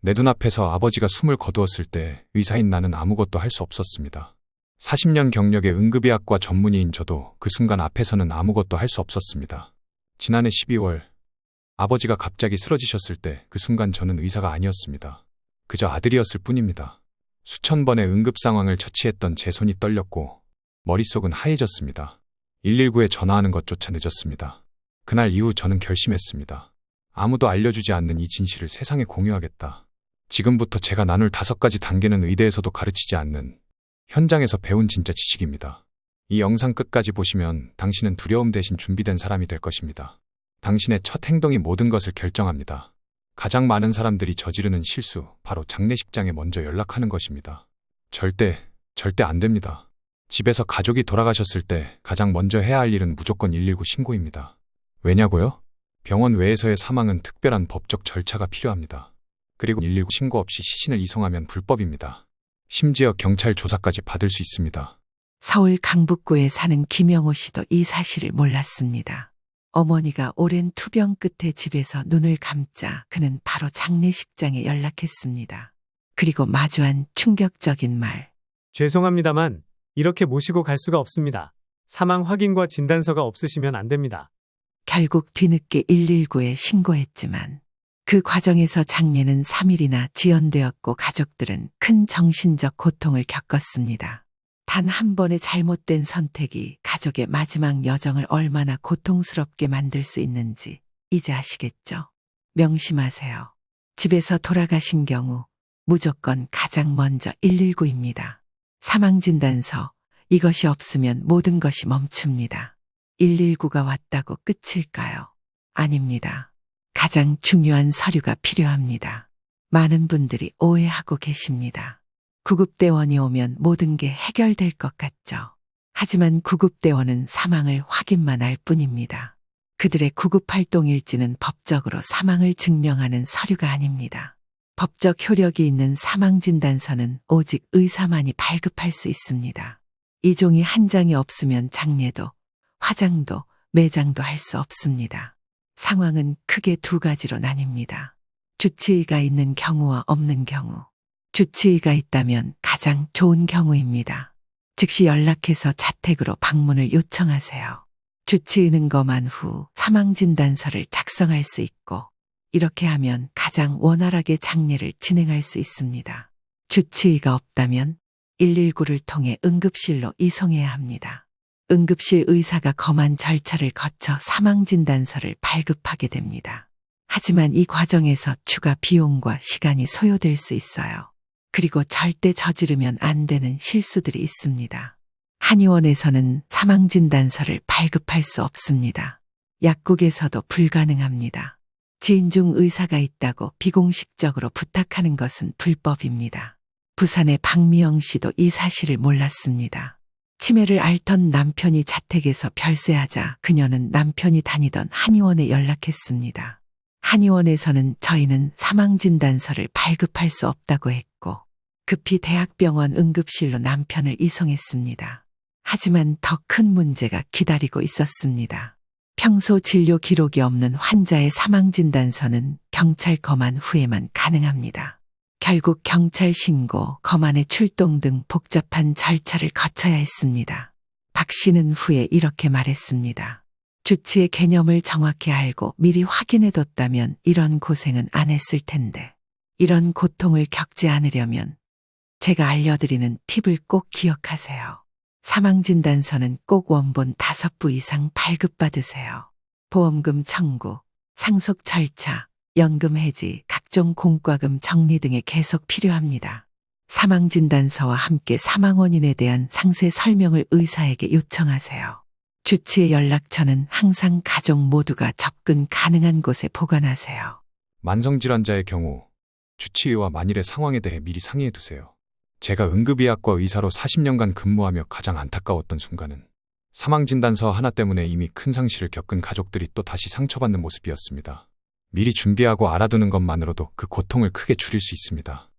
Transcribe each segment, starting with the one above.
내 눈앞에서 아버지가 숨을 거두었을 때 의사인 나는 아무것도 할 수 없었습니다. 40년 경력의 응급의학과 전문의인 저도 그 순간 앞에서는 아무것도 할 수 없었습니다. 지난해 12월 아버지가 갑자기 쓰러지셨을 때 그 순간 저는 의사가 아니었습니다. 그저 아들이었을 뿐입니다. 수천 번의 응급 상황을 처치했던 제 손이 떨렸고 머릿속은 하얘졌습니다. 119에 전화하는 것조차 늦었습니다. 그날 이후 저는 결심했습니다. 아무도 알려주지 않는 이 진실을 세상에 공유하겠다. 지금부터 제가 나눌 5가지 단계는 의대에서도 가르치지 않는 현장에서 배운 진짜 지식입니다. 이 영상 끝까지 보시면 당신은 두려움 대신 준비된 사람이 될 것입니다. 당신의 첫 행동이 모든 것을 결정합니다. 가장 많은 사람들이 저지르는 실수, 바로 장례식장에 먼저 연락하는 것입니다. 절대 안 됩니다. 집에서 가족이 돌아가셨을 때 가장 먼저 해야 할 일은 무조건 119 신고입니다. 왜냐고요? 병원 외에서의 사망은 특별한 법적 절차가 필요합니다. 그리고 119 신고 없이 시신을 이송하면 불법입니다. 심지어 경찰 조사까지 받을 수 있습니다. 서울 강북구에 사는 김영호 씨도 이 사실을 몰랐습니다. 어머니가 오랜 투병 끝에 집에서 눈을 감자 그는 바로 장례식장에 연락했습니다. 그리고 마주한 충격적인 말. 죄송합니다만 이렇게 모시고 갈 수가 없습니다. 사망 확인과 진단서가 없으시면 안 됩니다. 결국 뒤늦게 119에 신고했지만 그 과정에서 장례는 3일이나 지연되었고 가족들은 큰 정신적 고통을 겪었습니다. 단 한 번의 잘못된 선택이 가족의 마지막 여정을 얼마나 고통스럽게 만들 수 있는지 이제 아시겠죠? 명심하세요. 집에서 돌아가신 경우 무조건 가장 먼저 119입니다. 사망진단서, 이것이 없으면 모든 것이 멈춥니다. 119가 왔다고 끝일까요? 아닙니다. 가장 중요한 서류가 필요합니다. 많은 분들이 오해하고 계십니다. 구급대원이 오면 모든 게 해결될 것 같죠. 하지만 구급대원은 사망을 확인만 할 뿐입니다. 그들의 구급활동일지는 법적으로 사망을 증명하는 서류가 아닙니다. 법적 효력이 있는 사망진단서는 오직 의사만이 발급할 수 있습니다. 이 종이 한 장이 없으면 장례도, 화장도, 매장도 할 수 없습니다. 상황은 크게 2가지로 나뉩니다. 주치의가 있는 경우와 없는 경우. 주치의가 있다면 가장 좋은 경우입니다. 즉시 연락해서 자택으로 방문을 요청하세요. 주치의는 검안 후 사망진단서를 작성할 수 있고 이렇게 하면 가장 원활하게 장례를 진행할 수 있습니다. 주치의가 없다면 119를 통해 응급실로 이송해야 합니다. 응급실 의사가 검안 절차를 거쳐 사망진단서를 발급하게 됩니다. 하지만 이 과정에서 추가 비용과 시간이 소요될 수 있어요. 그리고 절대 저지르면 안 되는 실수들이 있습니다. 한의원에서는 사망진단서를 발급할 수 없습니다. 약국에서도 불가능합니다. 지인 중 의사가 있다고 비공식적으로 부탁하는 것은 불법입니다. 부산의 박미영 씨도 이 사실을 몰랐습니다. 치매를 앓던 남편이 자택에서 별세하자 그녀는 남편이 다니던 한의원에 연락했습니다. 한의원에서는 저희는 사망진단서를 발급할 수 없다고 했고 급히 대학병원 응급실로 남편을 이송했습니다. 하지만 더 큰 문제가 기다리고 있었습니다. 평소 진료 기록이 없는 환자의 사망진단서는 경찰 검안 후에만 가능합니다. 결국 경찰 신고, 검안의 출동 등 복잡한 절차를 거쳐야 했습니다. 박 씨는 후에 이렇게 말했습니다. 주치의 개념을 정확히 알고 미리 확인해뒀다면 이런 고생은 안 했을 텐데. 이런 고통을 겪지 않으려면 제가 알려드리는 팁을 꼭 기억하세요. 사망진단서는 꼭 원본 5부 이상 발급받으세요. 보험금 청구, 상속 절차, 연금 해지, 각종 공과금 정리 등에 계속 필요합니다. 사망진단서와 함께 사망 원인에 대한 상세 설명을 의사에게 요청하세요. 주치의 연락처는 항상 가족 모두가 접근 가능한 곳에 보관하세요. 만성질환자의 경우 주치의와 만일의 상황에 대해 미리 상의해 두세요. 제가 응급의학과 의사로 40년간 근무하며 가장 안타까웠던 순간은 사망진단서 하나 때문에 이미 큰 상실을 겪은 가족들이 또 다시 상처받는 모습이었습니다. 미리 준비하고 알아두는 것만으로도 그 고통을 크게 줄일 수 있습니다.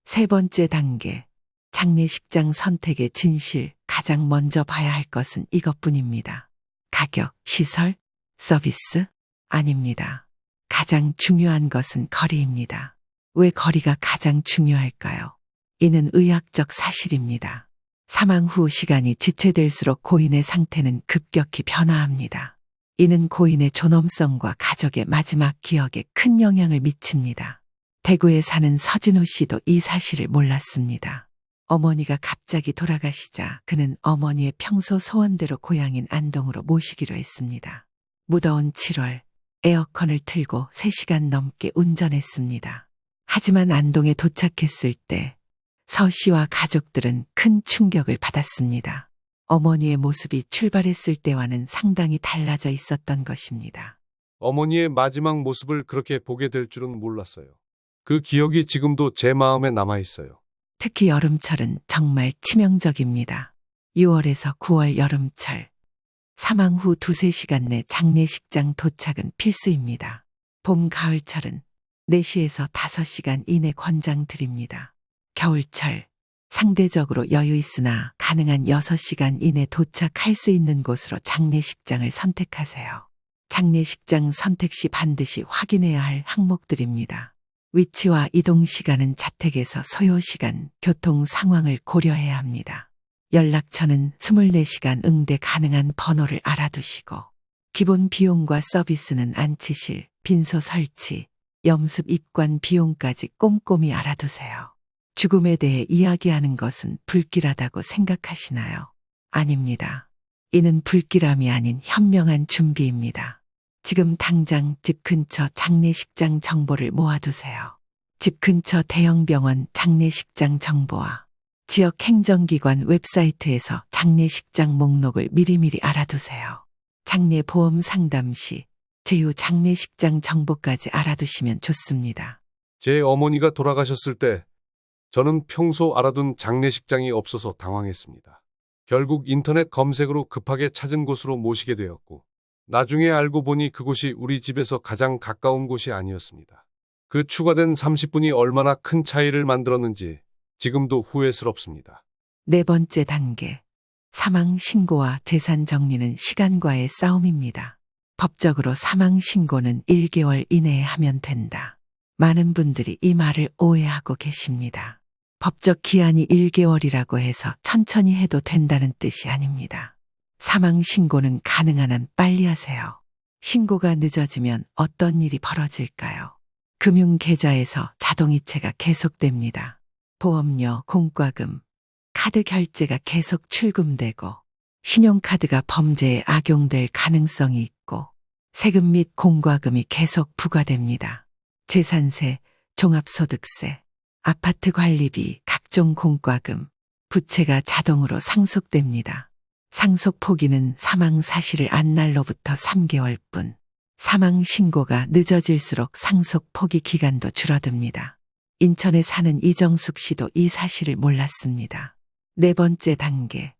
3번째 단계, 장례식장 선택의 진실. 가장 먼저 봐야 할 것은 이것뿐입니다. 가격, 시설, 서비스? 아닙니다. 가장 중요한 것은 거리입니다. 왜 거리가 가장 중요할까요? 이는 의학적 사실입니다. 사망 후 시간이 지체될수록 고인의 상태는 급격히 변화합니다. 이는 고인의 존엄성과 가족의 마지막 기억에 큰 영향을 미칩니다. 대구에 사는 서진호 씨도 이 사실을 몰랐습니다. 어머니가 갑자기 돌아가시자 그는 어머니의 평소 소원대로 고향인 안동으로 모시기로 했습니다. 무더운 7월 에어컨을 틀고 3시간 넘게 운전했습니다. 하지만 안동에 도착했을 때 서 씨와 가족들은 큰 충격을 받았습니다. 어머니의 모습이 출발했을 때와는 상당히 달라져 있었던 것입니다. 어머니의 마지막 모습을 그렇게 보게 될 줄은 몰랐어요. 그 기억이 지금도 제 마음에 남아 있어요. 특히 여름철은 정말 치명적입니다. 6월에서 9월 여름철. 사망 후 2~3시간 내 장례식장 도착은 필수입니다. 봄, 가을철은 4시에서 5시간 이내 권장드립니다. 겨울철, 상대적으로 여유 있으나 가능한 6시간 이내 도착할 수 있는 곳으로 장례식장을 선택하세요. 장례식장 선택 시 반드시 확인해야 할 항목들입니다. 위치와 이동 시간은 자택에서 소요 시간, 교통 상황을 고려해야 합니다. 연락처는 24시간 응대 가능한 번호를 알아두시고, 기본 비용과 서비스는 안치실, 빈소 설치, 염습 입관 비용까지 꼼꼼히 알아두세요. 죽음에 대해 이야기하는 것은 불길하다고 생각하시나요? 아닙니다. 이는 불길함이 아닌 현명한 준비입니다. 지금 당장 집 근처 장례식장 정보를 모아두세요. 집 근처 대형 병원 장례식장 정보와 지역 행정기관 웹사이트에서 장례식장 목록을 미리미리 알아두세요. 장례 보험 상담 시 제휴 장례식장 정보까지 알아두시면 좋습니다. 제 어머니가 돌아가셨을 때 저는 평소 알아둔 장례식장이 없어서 당황했습니다. 결국 인터넷 검색으로 급하게 찾은 곳으로 모시게 되었고, 나중에 알고 보니 그곳이 우리 집에서 가장 가까운 곳이 아니었습니다. 그 추가된 30분이 얼마나 큰 차이를 만들었는지 지금도 후회스럽습니다. 4번째 단계. 사망 신고와 재산 정리는 시간과의 싸움입니다. 법적으로 사망 신고는 1개월 이내에 하면 된다. 많은 분들이 이 말을 오해하고 계십니다. 법적 기한이 1개월이라고 해서 천천히 해도 된다는 뜻이 아닙니다. 사망 신고는 가능한 한 빨리 하세요. 신고가 늦어지면 어떤 일이 벌어질까요? 금융계좌에서 자동이체가 계속됩니다. 보험료, 공과금, 카드 결제가 계속 출금되고, 신용카드가 범죄에 악용될 가능성이 있고, 세금 및 공과금이 계속 부과됩니다. 재산세, 종합소득세, 아파트 관리비, 각종 공과금, 부채가 자동으로 상속됩니다. 상속 포기는 사망 사실을 안 날로부터 3개월뿐. 사망 신고가 늦어질수록 상속 포기 기간도 줄어듭니다. 인천에 사는 이정숙 씨도 이 사실을 몰랐습니다. 4번째 단계.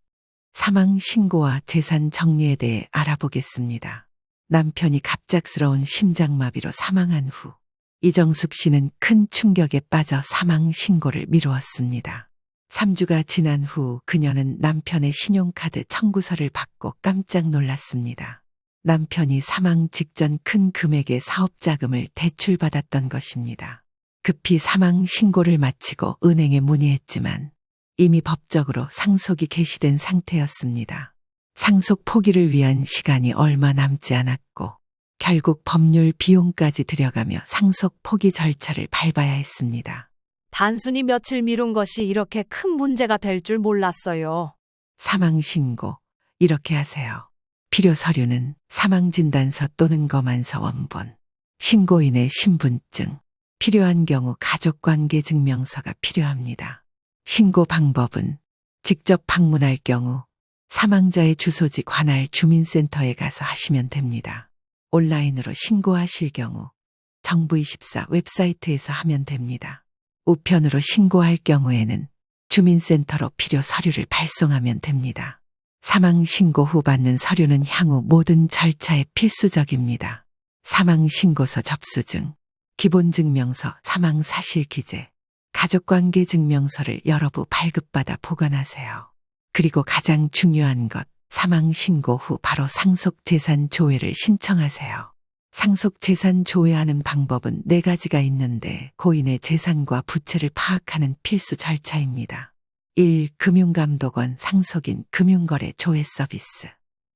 사망 신고와 재산 정리에 대해 알아보겠습니다. 남편이 갑작스러운 심장마비로 사망한 후 이정숙 씨는 큰 충격에 빠져 사망 신고를 미루었습니다. 3주가 지난 후 그녀는 남편의 신용카드 청구서를 받고 깜짝 놀랐습니다. 남편이 사망 직전 큰 금액의 사업자금을 대출받았던 것입니다. 급히 사망 신고를 마치고 은행에 문의했지만 이미 법적으로 상속이 개시된 상태였습니다. 상속 포기를 위한 시간이 얼마 남지 않았고 결국 법률 비용까지 들여가며 상속 포기 절차를 밟아야 했습니다. 단순히 며칠 미룬 것이 이렇게 큰 문제가 될 줄 몰랐어요. 사망 신고 이렇게 하세요. 필요 서류는 사망진단서 또는 검안서 원본, 신고인의 신분증, 필요한 경우 가족관계증명서가 필요합니다. 신고 방법은 직접 방문할 경우 사망자의 주소지 관할 주민센터에 가서 하시면 됩니다. 온라인으로 신고하실 경우 정부24 웹사이트에서 하면 됩니다. 우편으로 신고할 경우에는 주민센터로 필요 서류를 발송하면 됩니다. 사망 신고 후 받는 서류는 향후 모든 절차에 필수적입니다. 사망 신고서 접수증, 기본증명서, 사망 사실 기재, 가족관계 증명서를 여러 부 발급받아 보관하세요. 그리고 가장 중요한 것, 사망 신고 후 바로 상속 재산 조회를 신청하세요. 상속 재산 조회하는 방법은 4가지가 있는데 고인의 재산과 부채를 파악하는 필수 절차입니다. 1. 금융감독원 상속인 금융거래 조회 서비스.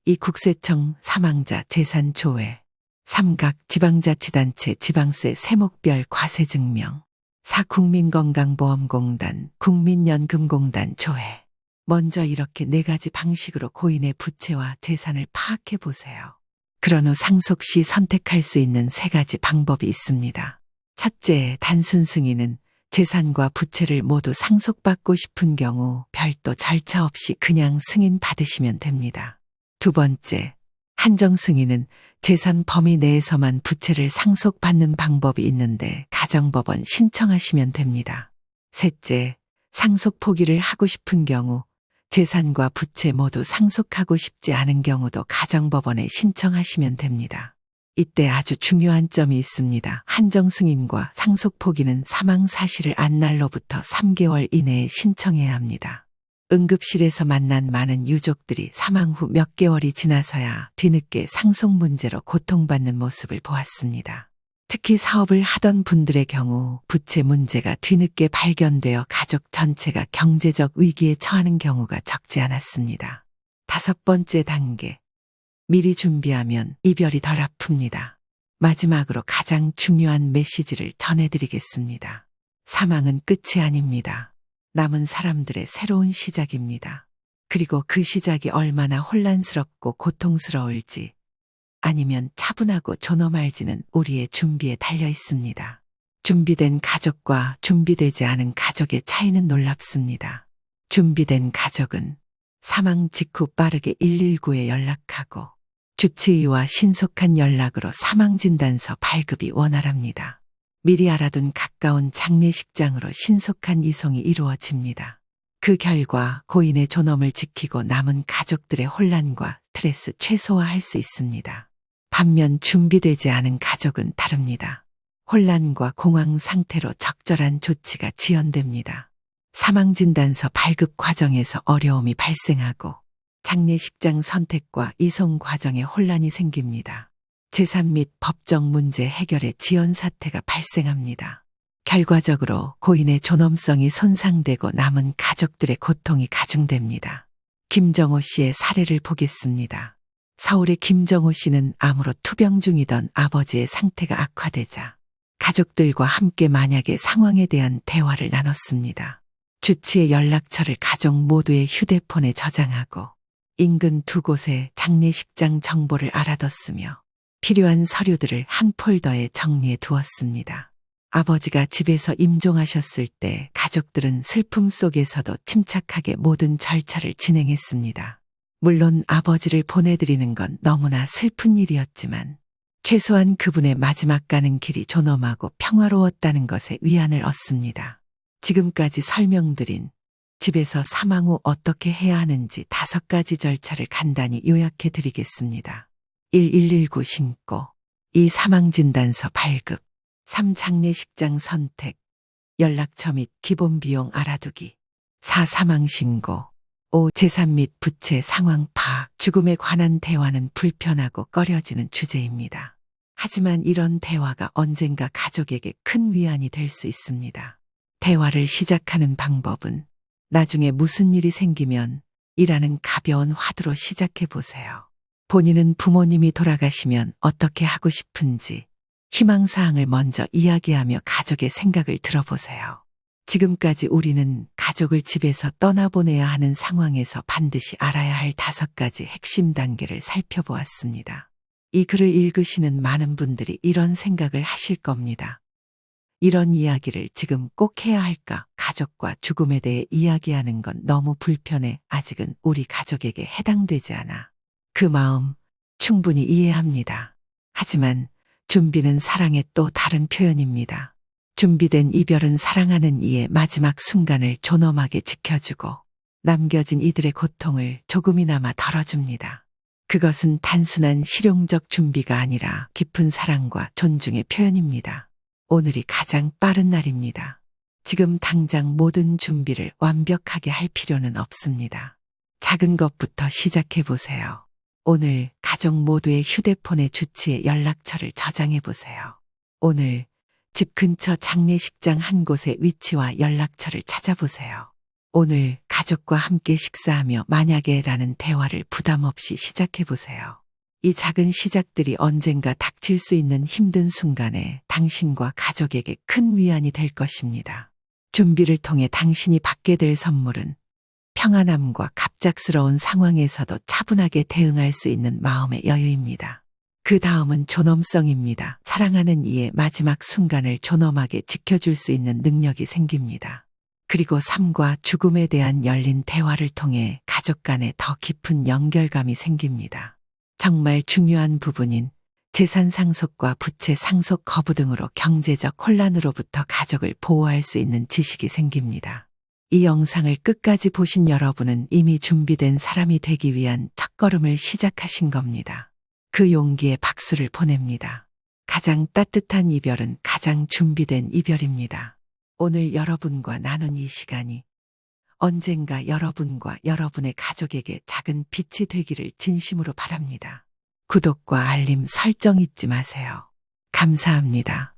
2. 국세청 사망자 재산 조회. 3. 각 지방자치단체 지방세 세목별 과세증명. 4. 국민건강보험공단 국민연금공단 조회. 먼저 이렇게 4가지 방식으로 고인의 부채와 재산을 파악해 보세요. 그런 후 상속 시 선택할 수 있는 3가지 방법이 있습니다. 첫째, 단순 승인은 재산과 부채를 모두 상속받고 싶은 경우 별도 절차 없이 그냥 승인 받으시면 됩니다. 두 번째, 한정 승인은 재산 범위 내에서만 부채를 상속받는 방법이 있는데 가정법원 신청하시면 됩니다. 셋째, 상속 포기를 하고 싶은 경우 재산과 부채 모두 상속하고 싶지 않은 경우도 가정법원에 신청하시면 됩니다. 이때 아주 중요한 점이 있습니다. 한정 승인과 상속 포기는 사망 사실을 안 날로부터 3개월 이내에 신청해야 합니다. 응급실에서 만난 많은 유족들이 사망 후 몇 개월이 지나서야 뒤늦게 상속 문제로 고통받는 모습을 보았습니다. 특히 사업을 하던 분들의 경우 부채 문제가 뒤늦게 발견되어 가족 전체가 경제적 위기에 처하는 경우가 적지 않았습니다. 5번째 단계. 미리 준비하면 이별이 덜 아픕니다. 마지막으로 가장 중요한 메시지를 전해드리겠습니다. 사망은 끝이 아닙니다. 남은 사람들의 새로운 시작입니다. 그리고 그 시작이 얼마나 혼란스럽고 고통스러울지 아니면 차분하고 존엄할지는 우리의 준비에 달려 있습니다. 준비된 가족과 준비되지 않은 가족의 차이는 놀랍습니다. 준비된 가족은 사망 직후 빠르게 119에 연락하고 주치의와 신속한 연락으로 사망진단서 발급이 원활합니다. 미리 알아둔 가까운 장례식장으로 신속한 이송이 이루어집니다. 그 결과 고인의 존엄을 지키고 남은 가족들의 혼란과 스트레스 최소화할 수 있습니다. 반면 준비되지 않은 가족은 다릅니다. 혼란과 공황 상태로 적절한 조치가 지연됩니다. 사망진단서 발급 과정에서 어려움이 발생하고 장례식장 선택과 이송 과정에 혼란이 생깁니다. 재산 및 법정 문제 해결에 지연 사태가 발생합니다. 결과적으로 고인의 존엄성이 손상되고 남은 가족들의 고통이 가중됩니다. 김정호 씨의 사례를 보겠습니다. 서울의 김정호 씨는 암으로 투병 중이던 아버지의 상태가 악화되자 가족들과 함께 만약의 상황에 대한 대화를 나눴습니다. 주치의 연락처를 가족 모두의 휴대폰에 저장하고 인근 2곳의 장례식장 정보를 알아뒀으며 필요한 서류들을 한 폴더에 정리해 두었습니다. 아버지가 집에서 임종하셨을 때 가족들은 슬픔 속에서도 침착하게 모든 절차를 진행했습니다. 물론 아버지를 보내드리는 건 너무나 슬픈 일이었지만 최소한 그분의 마지막 가는 길이 존엄하고 평화로웠다는 것에 위안을 얻습니다. 지금까지 설명드린 집에서 사망 후 어떻게 해야 하는지 5가지 절차를 간단히 요약해 드리겠습니다. 1. 119 신고. 2. 사망진단서 발급. 3. 장례식장 선택. 연락처 및 기본 비용 알아두기. 4. 사망신고. 5. 재산 및 부채 상황 파악. 죽음에 관한 대화는 불편하고 꺼려지는 주제입니다. 하지만 이런 대화가 언젠가 가족에게 큰 위안이 될 수 있습니다. 대화를 시작하는 방법은 나중에 무슨 일이 생기면 이라는 가벼운 화두로 시작해 보세요. 본인은 부모님이 돌아가시면 어떻게 하고 싶은지 희망사항을 먼저 이야기하며 가족의 생각을 들어보세요. 지금까지 우리는 가족을 집에서 떠나보내야 하는 상황에서 반드시 알아야 할 5가지 핵심 단계를 살펴보았습니다. 이 글을 읽으시는 많은 분들이 이런 생각을 하실 겁니다. 이런 이야기를 지금 꼭 해야 할까? 가족과 죽음에 대해 이야기하는 건 너무 불편해. 아직은 우리 가족에게 해당되지 않아. 그 마음 충분히 이해합니다. 하지만 준비는 사랑의 또 다른 표현입니다. 준비된 이별은 사랑하는 이의 마지막 순간을 존엄하게 지켜주고 남겨진 이들의 고통을 조금이나마 덜어줍니다. 그것은 단순한 실용적 준비가 아니라 깊은 사랑과 존중의 표현입니다. 오늘이 가장 빠른 날입니다. 지금 당장 모든 준비를 완벽하게 할 필요는 없습니다. 작은 것부터 시작해 보세요. 오늘 가족 모두의 휴대폰의 주치의 연락처를 저장해 보세요. 오늘 집 근처 장례식장 한 곳의 위치와 연락처를 찾아보세요. 오늘 가족과 함께 식사하며 만약에라는 대화를 부담 없이 시작해 보세요. 이 작은 시작들이 언젠가 닥칠 수 있는 힘든 순간에 당신과 가족에게 큰 위안이 될 것입니다. 준비를 통해 당신이 받게 될 선물은 평안함과 갑작스러운 상황에서도 차분하게 대응할 수 있는 마음의 여유입니다. 그 다음은 존엄성입니다. 사랑하는 이의 마지막 순간을 존엄하게 지켜줄 수 있는 능력이 생깁니다. 그리고 삶과 죽음에 대한 열린 대화를 통해 가족 간에 더 깊은 연결감이 생깁니다. 정말 중요한 부분인 재산 상속과 부채 상속 거부 등으로 경제적 혼란으로부터 가족을 보호할 수 있는 지식이 생깁니다. 이 영상을 끝까지 보신 여러분은 이미 준비된 사람이 되기 위한 첫걸음을 시작하신 겁니다. 그 용기에 박수를 보냅니다. 가장 따뜻한 이별은 가장 준비된 이별입니다. 오늘 여러분과 나눈 이 시간이 언젠가 여러분과 여러분의 가족에게 작은 빛이 되기를 진심으로 바랍니다. 구독과 알림 설정 잊지 마세요. 감사합니다.